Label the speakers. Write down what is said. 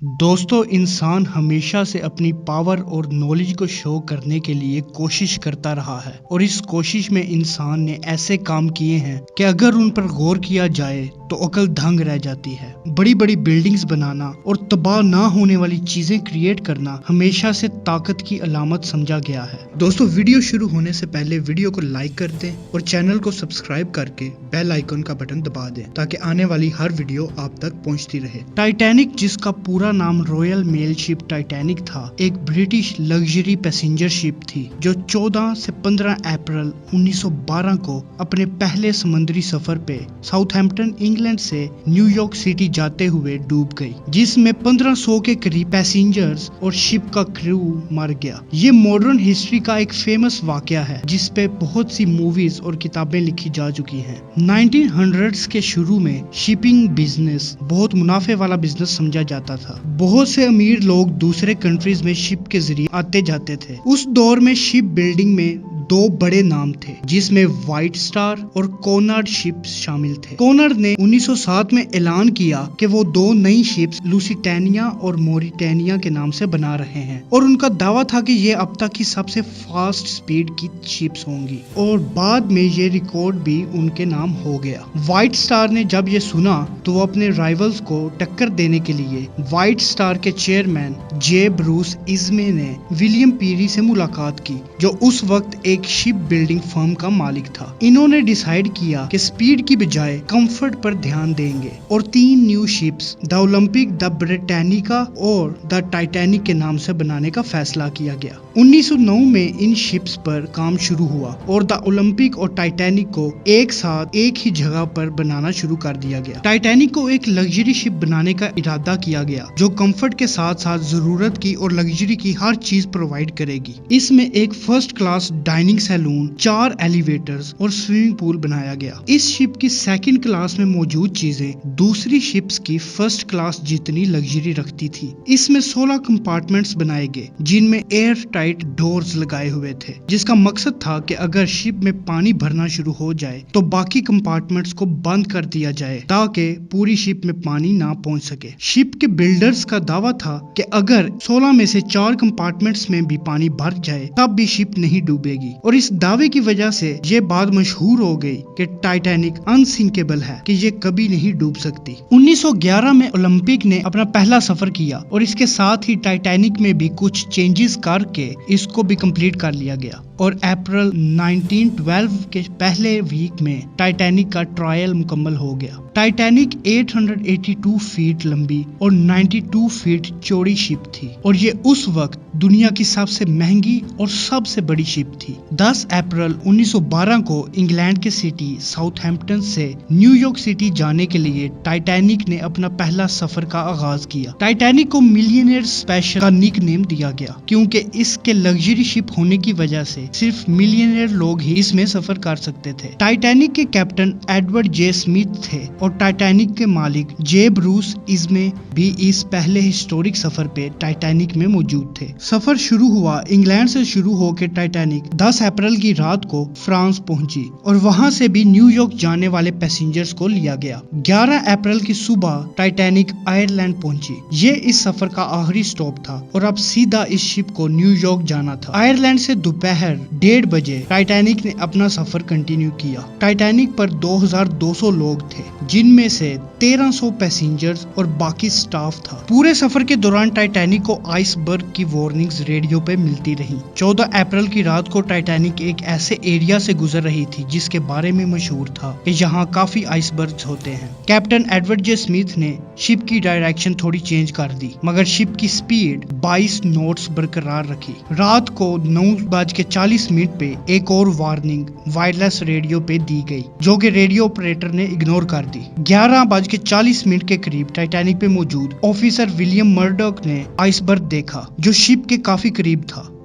Speaker 1: دوستو انسان ہمیشہ سے اپنی پاور اور نالج کو شو کرنے کے لیے کوشش کرتا رہا ہے، اور اس کوشش میں انسان نے ایسے کام کیے ہیں کہ اگر ان پر غور کیا جائے تو عقل دھنگ رہ جاتی ہے۔ بڑی بڑی بلڈنگز بنانا اور تباہ نہ ہونے والی چیزیں کریٹ کرنا ہمیشہ سے طاقت کی علامت سمجھا گیا ہے۔ دوستو ویڈیو شروع ہونے سے پہلے ویڈیو کو لائک کر دیں اور چینل کو سبسکرائب کر کے بیل آئیکن کا بٹن دبا دیں تاکہ آنے والی ہر ویڈیو آپ تک پہنچتی رہے۔ ٹائٹینک، جس کا پورا نام رویل میل شپ ٹائٹینک تھا، ایک برٹش لگژری پیسنجر شپ تھی جو 14 سے 15 اپریل 1912 کو اپنے پہلے سمندری سفر پہ ساؤتھ ہیمپٹن انگلینڈ سے نیو یارک سٹی جاتے ہوئے ڈوب گئی، جس میں 1500 کے قریب پیسنجرز اور شپ کا کرو مر گیا۔ یہ ماڈرن ہسٹری کا ایک فیمس واقعہ ہے جس پہ بہت سی موویز اور کتابیں لکھی جا چکی ہیں۔ 1900s کے شروع میں شپنگ بزنس بہت منافع والا بزنس سمجھا جاتا تھا۔ بہت سے امیر لوگ دوسرے کنٹریز میں شپ کے ذریعے آتے جاتے تھے۔ اس دور میں شپ بلڈنگ میں دو بڑے نام تھے جس میں وائٹ سٹار اور کونارڈ شپس شامل تھے۔ کونارڈ نے 1907 میں اعلان کیا کہ وہ دو نئی شپس لوسیٹینیا اور موریٹینیا کے نام سے بنا رہے ہیں، اور ان کا دعویٰ تھا کہ یہ اب تک کی سب سے فاسٹ سپیڈ کی شپس ہوں گی، اور بعد میں یہ ریکارڈ بھی ان کے نام ہو گیا۔ وائٹ سٹار نے جب یہ سنا تو وہ اپنے رائیولز کو ٹکر دینے کے لیے وائٹ سٹار کے چیئرمین جے بروس ازمے نے ولیم پیری سے ملاقات کی، جو اس وقت ایک شپ بلڈنگ فرم کا مالک تھا۔ انہوں نے ڈیسائیڈ کیا کہ سپیڈ کی بجائے کمفرٹ پر دھیان دیں گے، اور 3 نیو شپس دا اولمپک، دا بریٹینیکا اور دا ٹائٹینک کے نام سے بنانے کا فیصلہ کیا گیا۔ 1909 میں ان شپس پر کام شروع ہوا اور دا اولمپک اور ٹائٹینک کو ایک ساتھ ایک ہی جگہ پر بنانا شروع کر دیا گیا۔ ٹائٹینک کو ایک لگژری شپ بنانے کا ارادہ کیا گیا جو کمفرٹ کے ساتھ ساتھ ضرورت کی اور لگژری کی ہر چیز پرووائڈ کرے گی۔ اس میں ایک فرسٹ کلاس ڈائننگ سیلون، 4 ایلیویٹرز اور سوئمنگ پول بنایا گیا۔ اس شپ کی سیکنڈ کلاس میں موجود چیزیں دوسری شپس کی فرسٹ کلاس جتنی لگژری رکھتی تھی۔ اس میں 16 کمپارٹمنٹس بنائے گئے جن میں ایئر ٹائٹ ڈورز لگائے ہوئے تھے، جس کا مقصد تھا کہ اگر شپ میں پانی بھرنا شروع ہو جائے تو باقی کمپارٹمنٹس کو بند کر دیا جائے تاکہ پوری شپ میں پانی نہ پہنچ سکے۔ شپ کے بلڈرز کا دعویٰ تھا کہ اگر 16 میں سے 4 کمپارٹمنٹس میں بھی پانی بھر جائے تب بھی شپ نہیں ڈوبے گی، اور اس دعوے کی وجہ سے یہ بات مشہور ہو گئی کہ ٹائٹینک انسنکیبل ہے، کہ یہ کبھی نہیں ڈوب سکتی۔ 1911 میں اولمپک نے اپنا پہلا سفر کیا، اور اس کے ساتھ ہی ٹائٹینک میں بھی کچھ چینجز کر کے اس کو بھی کمپلیٹ کر لیا گیا، اور اپریل 1912 کے پہلے ویک میں ٹائٹینک کا ٹرائل مکمل ہو گیا۔ ٹائٹینک 882 فیٹ لمبی اور 92 فیٹ چوڑی شپ تھی، اور یہ اس وقت دنیا کی سب سے مہنگی اور سب سے بڑی شپ تھی۔ 10 اپریل 1912 کو انگلینڈ کے سٹی ساؤتھ ہیمپٹن سے نیو یارک سٹی جانے کے لیے ٹائٹینک نے اپنا پہلا سفر کا آغاز کیا۔ ٹائٹینک کو ملینئر اسپیشل کا نک نیم دیا گیا کیونکہ اس کے لگژری شپ ہونے کی وجہ سے صرف ملینئر لوگ ہی اس میں سفر کر سکتے تھے۔ ٹائٹینک کے کیپٹن ایڈورڈ جے اسمتھ تھے، اور ٹائٹینک کے مالک جے بروس ازمے بھی اس پہلے ہسٹورک سفر پہ ٹائٹینک میں موجود تھے۔ سفر شروع ہوا انگلینڈ سے شروع ہو کے ٹائٹینک 10 اپریل کی رات کو فرانس پہنچی، اور وہاں سے بھی نیو یارک جانے والے پیسنجرز کو لیا گیا۔ 11 اپریل کی صبح ٹائٹینک آئرلینڈ پہنچی۔ یہ اس سفر کا آخری سٹاپ تھا، اور اب سیدھا اس شپ کو نیو یارک جانا تھا۔ آئرلینڈ سے دوپہر 1:30 بجے ٹائٹینک نے اپنا سفر کنٹینیو کیا۔ ٹائٹینک پر 2200 لوگ تھے، جن میں سے 1300 پیسنجرز اور باقی سٹاف تھا۔ پورے سفر کے دوران ٹائٹینک کو آئس برگ کی وارننگز ریڈیو پہ ملتی رہیں۔ 14 اپریل کی رات کو ٹائٹینک ایک ایسے ایریا سے گزر رہی تھی جس کے بارے میں مشہور تھا کہ یہاں کافی آئس برگز ہوتے ہیں۔ کیپٹن ایڈورڈ جے اسمتھ نے شپ کی ڈائریکشن تھوڑی چینج کر دی، مگر شپ کی سپیڈ 22 نوٹس برقرار رکھی۔ رات کو 9:40 پہ ایک اور وارننگ وائرلیس ریڈیو پہ دی گئی، جو کہ ریڈیو آپریٹر نے اگنور کر دی۔ 11:40 کے قریب ٹائٹینک پہ موجود آفیسر ولیم مرڈوک نے آئس برگ دیکھا جو شپ کے کافی قریب تھا۔